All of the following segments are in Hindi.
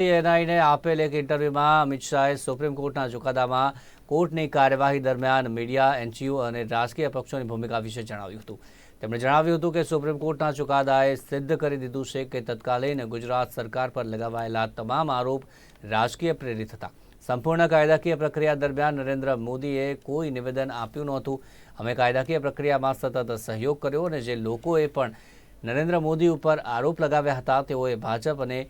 એનઆઈને આપેલ એક ઇન્ટરવ્યુમાં અમિત શાહે સુપ્રીમ કોર્ટના ચુકાદામાં કોર્ટની કાર્યવાહી દરમિયાન મીડિયા, એનજીઓ અને રાજકીય પક્ષોની ભૂમિકા વિશે જણાવ્યું હતું. તેમણે જણાવ્યું હતું કે સુપ્રીમ કોર્ટના ચુકાદાએ સિદ્ધ કરી દીધું છે કે તત્કાલીન ગુજરાત સરકાર પર લગાવાયેલા તમામ આરોપ રાજકીય પ્રેરિત હતા. સંપૂર્ણ કાયદાકીય પ્રક્રિયા દરમિયાન નરેન્દ્ર મોદીએ કોઈ નિવેદન આપ્યું નહોતું. અમે કાયદાકીય પ્રક્રિયામાં સતત સહયોગ કર્યો અને જે લોકોએ પણ નરેન્દ્ર મોદી ઉપર આરોપ લગાવ્યા હતા તેઓએ ભાજપ અને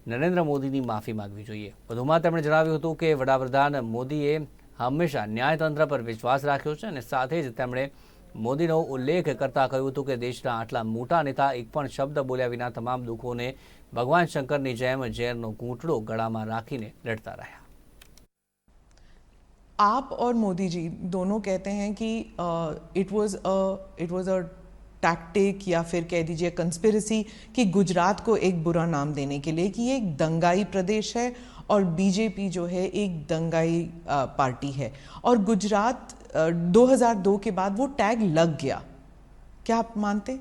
નરેન્દ્ર મોદીની માફી માંગવી જોઈએ. વધુમાં તેમણે જણાવ્યું હતું કે વડાપ્રધાન મોદીએ હંમેશા ન્યાયતંત્ર પર વિશ્વાસ રાખ્યો છે અને સાથે જ તેમણે મોદીનો ઉલ્લેખ કરતા કહ્યું હતું કે દેશના આટલા મોટા નેતા એક પણ શબ્દ બોલ્યા વિના તમામ દુઃખોને ભગવાન શંકરની જેમ ઝેરનો ઘૂંટડો ગળામાં રાખીને લડતા રહ્યા. आप और मोदी जी दोनों कहते हैं कि इट वाज अ टैक्टिक या फिर कह दीजिए कंस्पिरेसी कि गुजरात को एक बुरा नाम देने के लिए कि ये एक दंगाई प्रदेश है और बीजेपी जो है एक दंगाई पार्टी है और गुजरात 2002 के बाद वो टैग लग गया. क्या आप मानते?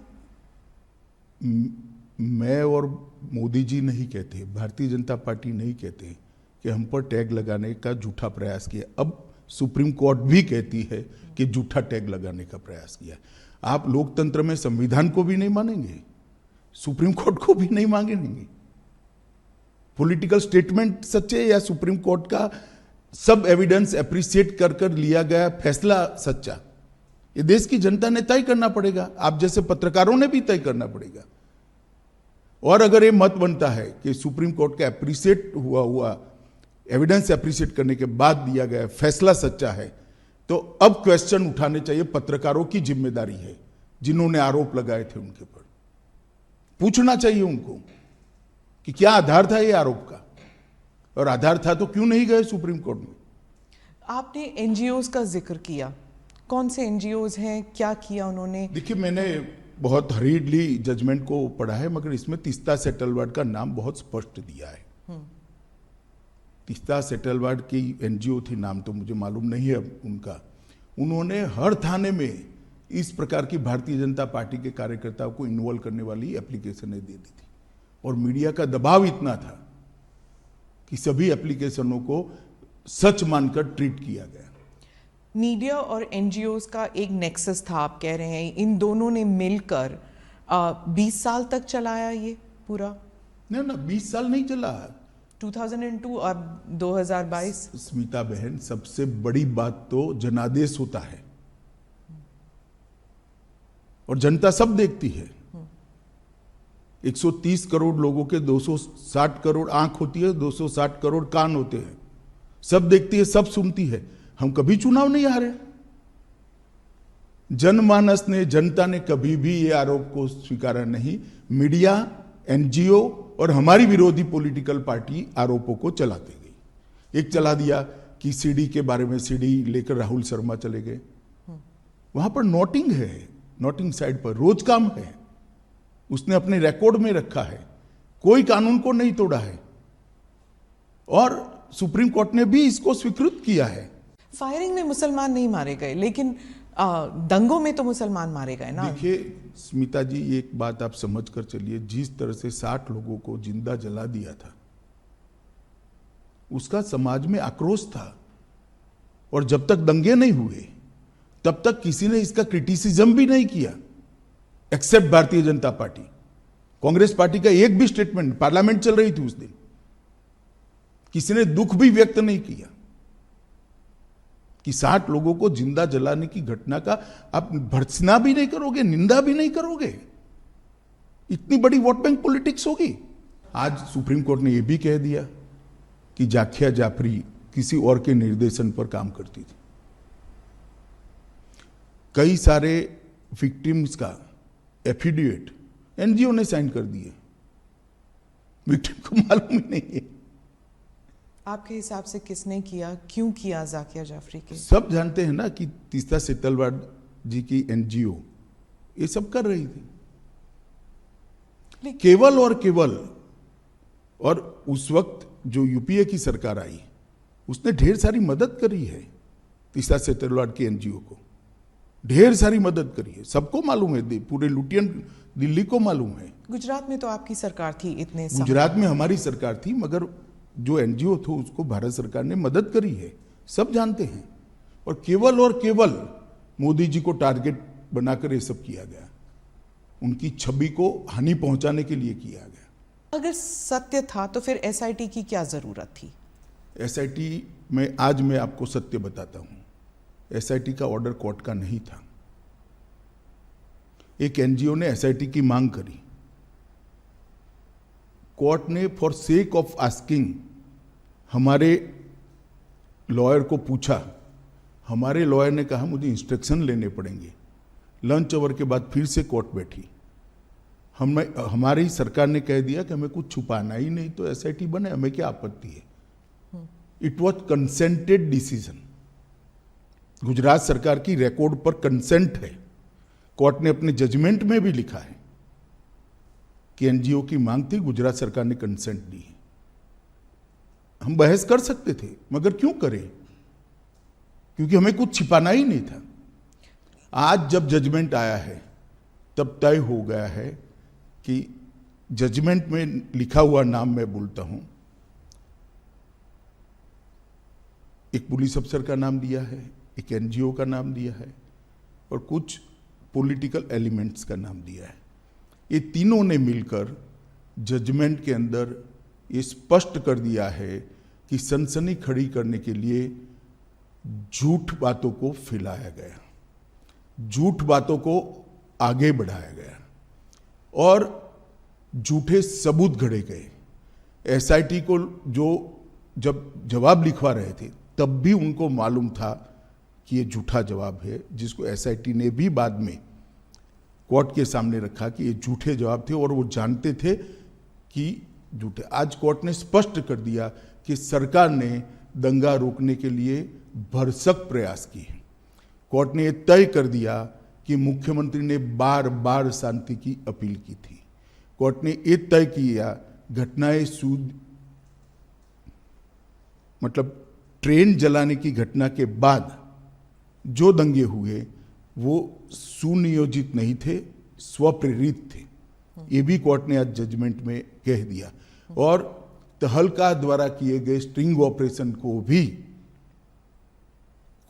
मैं और मोदी जी नहीं कहते, भारतीय जनता पार्टी नहीं कहते कि हम पर टैग लगाने का झूठा प्रयास किया. अब सुप्रीम कोर्ट भी कहती है कि झूठा टैग लगाने का प्रयास किया. आप लोकतंत्र में संविधान को भी नहीं मानेंगे, सुप्रीम कोर्ट को भी नहीं मांगेंगे. पॉलिटिकल स्टेटमेंट सच्चे या सुप्रीम कोर्ट का सब एविडेंस एप्रिशिएट कर कर लिया गया फैसला सच्चा, ये देश की जनता ने तय करना पड़ेगा. आप जैसे पत्रकारों ने भी तय करना पड़ेगा. और अगर ये मत बनता है कि सुप्रीम कोर्ट का एप्रिशिएट हुआ एविडेंस एप्रिशिएट करने के बाद दिया गया फैसला सच्चा है, तो अब क्वेश्चन उठाने चाहिए. पत्रकारों की जिम्मेदारी है, जिन्होंने आरोप लगाए थे उनके ऊपर पूछना चाहिए उनको कि क्या आधार था ये आरोप का, और आधार था तो क्यों नहीं गए सुप्रीम कोर्ट में. आपने एनजीओज का जिक्र किया, कौन से एनजीओज हैं, क्या किया उन्होंने? देखिए, मैंने बहुत हरीडली जजमेंट को पढ़ा है, मगर इसमें तीस्ता सेटलवाड का नाम बहुत स्पष्ट दिया है. तीस्ता सेटलवाड की एनजीओ थी, नाम तो मुझे मालूम नहीं है उनका. उन्होंने हर थाने में इस प्रकार की भारतीय जनता पार्टी के कार्यकर्ताओं को इन्वॉल्व करने वाली एप्लीकेशनें दे दी थी, और मीडिया का दबाव इतना था कि सभी एप्लीकेशनों को सच मानकर ट्रीट किया गया. मीडिया और एनजीओज का एक नेक्सस था, आप कह रहे हैं इन दोनों ने मिलकर 20 साल तक चलाया ये पूरा? ना 20 साल नहीं चला, 2002 और 2022. स्मिता बहन, सबसे बड़ी बात तो जनादेश होता है और जनता सब देखती है. 130 करोड़ लोगों के 260 करोड़ आंख होती है, 260 करोड़ कान होते हैं. सब देखती है, सब सुनती है. हम कभी चुनाव नहीं हारे. जनमानस ने, जनता ने कभी भी ये आरोप को स्वीकारा नहीं. मीडिया, एनजीओ और हमारी विरोधी पॉलिटिकल पार्टी आरोपों को चलाते गई. एक चला दिया कि सीडी के बारे में, सीडी लेकर राहुल शर्मा चले गए. वहां पर नोटिंग है, नोटिंग साइड पर रोज काम है, उसने अपने रिकॉर्ड में रखा है, कोई कानून को नहीं तोड़ा है, और सुप्रीम कोर्ट ने भी इसको स्वीकृत किया है. फायरिंग में मुसलमान नहीं मारे गए, लेकिन दंगों में तो मुसलमान मारे गए ना. देखिए स्मिता जी, एक बात आप समझ कर चलिए, जिस तरह से 60 लोगों को जिंदा जला दिया था, उसका समाज में आक्रोश था. और जब तक दंगे नहीं हुए तब तक किसी ने इसका क्रिटिसिज्म भी नहीं किया, accept Bharatiya Janata party. Congress party का एक भी स्टेटमेंट, पार्लियामेंट चल रही थी उस दिन, किसी ने दुख भी व्यक्त नहीं किया कि 60 लोगों को जिंदा जलाने की घटना का आप भर्त्सना भी नहीं करोगे, निंदा भी नहीं करोगे. इतनी बड़ी वोट बैंक पॉलिटिक्स होगी. आज सुप्रीम कोर्ट ने यह भी कह दिया कि जाखिया जाफरी किसी और के निर्देशन पर काम करती थी. कई सारे विक्टिम्स का एफिडेविट एनजीओ ने साइन कर दिए, विक्टिम को मालूम ही नहीं है. आपके हिसाब से किसने किया, क्यों किया जाकिया जाफरी के? सब जानते हैं ना कि तीस्ता सेटलवाड जी की एनजीओ ये सब कर रही थी, केवल और केवल. और उस वक्त जो यूपीए की सरकार आई, उसने ढेर सारी मदद करी है तीस्ता सेटलवाड की एनजीओ को, ढेर सारी मदद करी है. सबको मालूम है, पूरे लुटियन दिल्ली को मालूम है. गुजरात में तो आपकी सरकार थी इतने साल. गुजरात में हमारी सरकार थी, मगर जो एनजीओ थे उसको भारत सरकार ने मदद करी है, सब जानते हैं। और केवल मोदी जी को टारगेट बनाकर ये सब किया गया, उनकी छवि को हानि पहुंचाने के लिए किया गया। अगर सत्य था तो फिर एसआईटी की क्या जरूरत थी? एसआईटी में आज मैं आपको सत्य बताता हूं, एसआईटी का ऑर्डर कोर्ट का नहीं था। एक एनजीओ ने एसआईटी की मांग करी, कोर्ट ने फॉर सेक ऑफ आस्किंग हमारे लॉयर को पूछा, हमारे लॉयर ने कहा मुझे इंस्ट्रक्शन लेने पड़ेंगे। लंच आवर के बाद फिर से कोर्ट बैठी, हमारी सरकार ने कह दिया कि हमें कुछ छुपाना ही नहीं, तो एसआईटी बने, हमें क्या आपत्ति है। It was consented decision, Gujarat सरकार की रिकॉर्ड पर कंसेंट है। कोर्ट ने अपने जजमेंट में भी लिखा है कि एनजीओ की मांग थी, गुजरात सरकार ने कंसेंट दी है। हम बहस कर सकते थे, मगर क्यों करें, क्योंकि हमें कुछ छिपाना ही नहीं था। आज जब जजमेंट आया है तब तय हो गया है कि जजमेंट में लिखा हुआ नाम मैं बोलता हूं, एक पुलिस अफसर का नाम दिया है, एक एनजीओ का नाम दिया है और कुछ पॉलिटिकल एलिमेंट्स का नाम दिया है। ये तीनों ने मिलकर जजमेंट के अंदर ये स्पष्ट कर दिया है कि सनसनी खड़ी करने के लिए झूठ बातों को फैलाया गया, झूठ बातों को आगे बढ़ाया गया और झूठे सबूत घड़े गए। एसआईटी को जो जब जवाब लिखवा रहे थे तब भी उनको मालूम था कि ये झूठा जवाब है, जिसको एसआईटी ने भी बाद में कोर्ट के सामने रखा कि ये झूठे जवाब थे और वो जानते थे कि झूठे। आज कोर्ट ने स्पष्ट कर दिया कि सरकार ने दंगा रोकने के लिए भरसक प्रयास किए। कोर्ट ने यह तय कर दिया कि मुख्यमंत्री ने बार बार शांति की अपील की थी। कोर्ट ने यह तय किया घटनाएं मतलब ट्रेन जलाने की घटना के बाद जो दंगे हुए वो सुनियोजित नहीं थे, स्वप्रेरित थे। ये भी कोर्ट ने आज जजमेंट में कह दिया। और तहलका द्वारा किए गए स्ट्रिंग ऑपरेशन को भी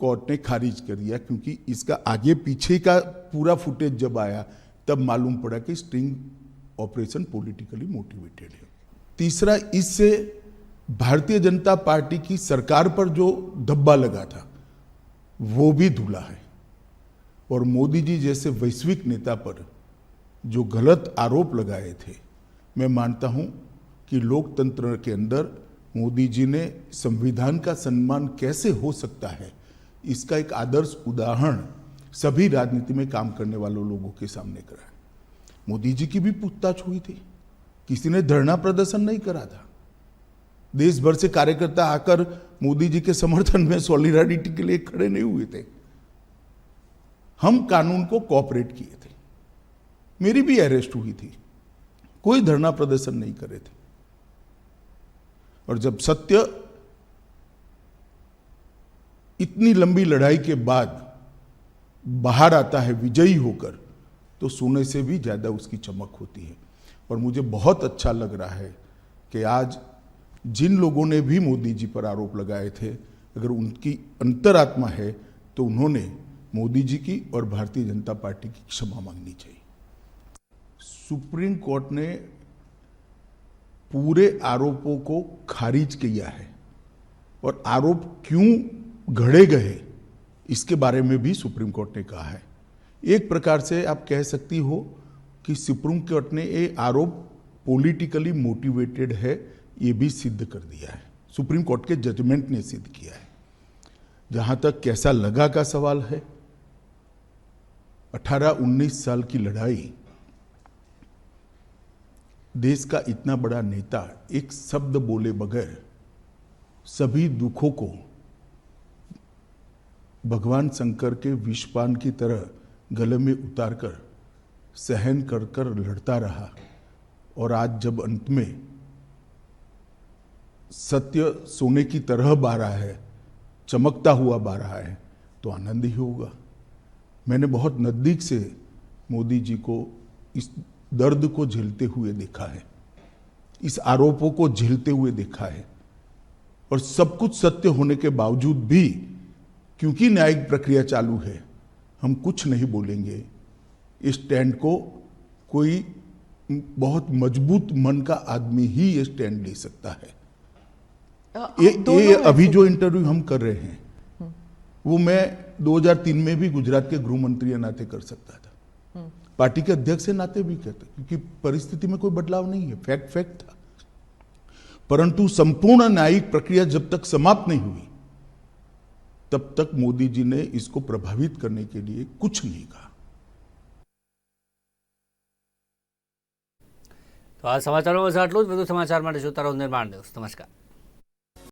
कोर्ट ने खारिज कर दिया, क्योंकि इसका आगे पीछे का पूरा फुटेज जब आया तब मालूम पड़ा कि स्ट्रिंग ऑपरेशन पॉलिटिकली मोटिवेटेड है। तीसरा, इससे भारतीय जनता पार्टी की सरकार पर जो धब्बा लगा था वो भी धुला है और मोदी जी जैसे वैश्विक नेता पर जो गलत आरोप लगाए थे, मैं मानता हूं कि लोकतंत्र के अंदर मोदी जी ने संविधान का सम्मान कैसे हो सकता है, इसका एक आदर्श उदाहरण सभी राजनीति में काम करने वालों लोगों के सामने कराया। मोदी जी की भी पूछताछ हुई थी, किसी ने धरना प्रदर्शन नहीं करा था। देश भर से कार्यकर्ता आकर मोदी जी के समर्थन में सॉलिडारिटी के लिए खड़े नहीं हुए थे। हम कानून को कोऑपरेट किए थे, मेरी भी अरेस्ट हुई थी, कोई धरना प्रदर्शन नहीं करे थे। और जब सत्य इतनी लंबी लड़ाई के बाद बाहर आता है विजयी होकर, तो सोने से भी ज्यादा उसकी चमक होती है। और मुझे बहुत अच्छा लग रहा है कि आज जिन लोगों ने भी मोदी जी पर आरोप लगाए थे, अगर उनकी अंतरात्मा है तो उन्होंने मोदी जी की और भारतीय जनता पार्टी की क्षमा मांगनी चाहिए। सुप्रीम कोर्ट ने पूरे आरोपों को खारिज किया है और आरोप क्यों घड़े गए इसके बारे में भी सुप्रीम कोर्ट ने कहा है। एक प्रकार से आप कह सकती हो कि सुप्रीम कोर्ट ने ये आरोप पॉलिटिकली मोटिवेटेड है, ये भी सिद्ध कर दिया है। सुप्रीम कोर्ट के जजमेंट ने सिद्ध किया है। जहां तक कैसा लगा का सवाल है, 18-19 साल की लड़ाई, देश का इतना बड़ा नेता एक शब्द बोले बगैर सभी दुखों को भगवान शंकर के विषपान की तरह गले में उतारकर सहन कर कर लड़ता रहा। और आज जब अंत में सत्य सोने की तरह बह रहा है, चमकता हुआ बह रहा है, तो आनंद ही होगा। मैंने बहुत नजदीक से मोदी जी को इस दर्द को झेलते हुए देखा है, इस आरोपों को झेलते हुए देखा है। और सब कुछ सत्य होने के बावजूद भी क्योंकि न्यायिक प्रक्रिया चालू है, हम कुछ नहीं बोलेंगे। इस स्टैंड को कोई बहुत मजबूत मन का आदमी ही ये स्टैंड ले सकता है। ये अभी जो इंटरव्यू हम कर रहे हैं वो मैं 2003 में भी गुजरात के गृह मंत्री के नाते कर सकता था, पार्टी के अध्यक्ष के नाते भी कहता, क्योंकि परिस्थिति में कोई बदलाव नहीं है, फैक्ट था। परंतु संपूर्ण न्यायिक प्रक्रिया जब तक समाप्त नहीं हुई तब तक मोदी जी ने इसको प्रभावित करने के लिए कुछ नहीं कहा। तो आ समाचारों में बस आटલું જ. વધુ સમાચાર માટે જોતા રહો નિર્માણ ન્યૂઝ. નમસ્કાર.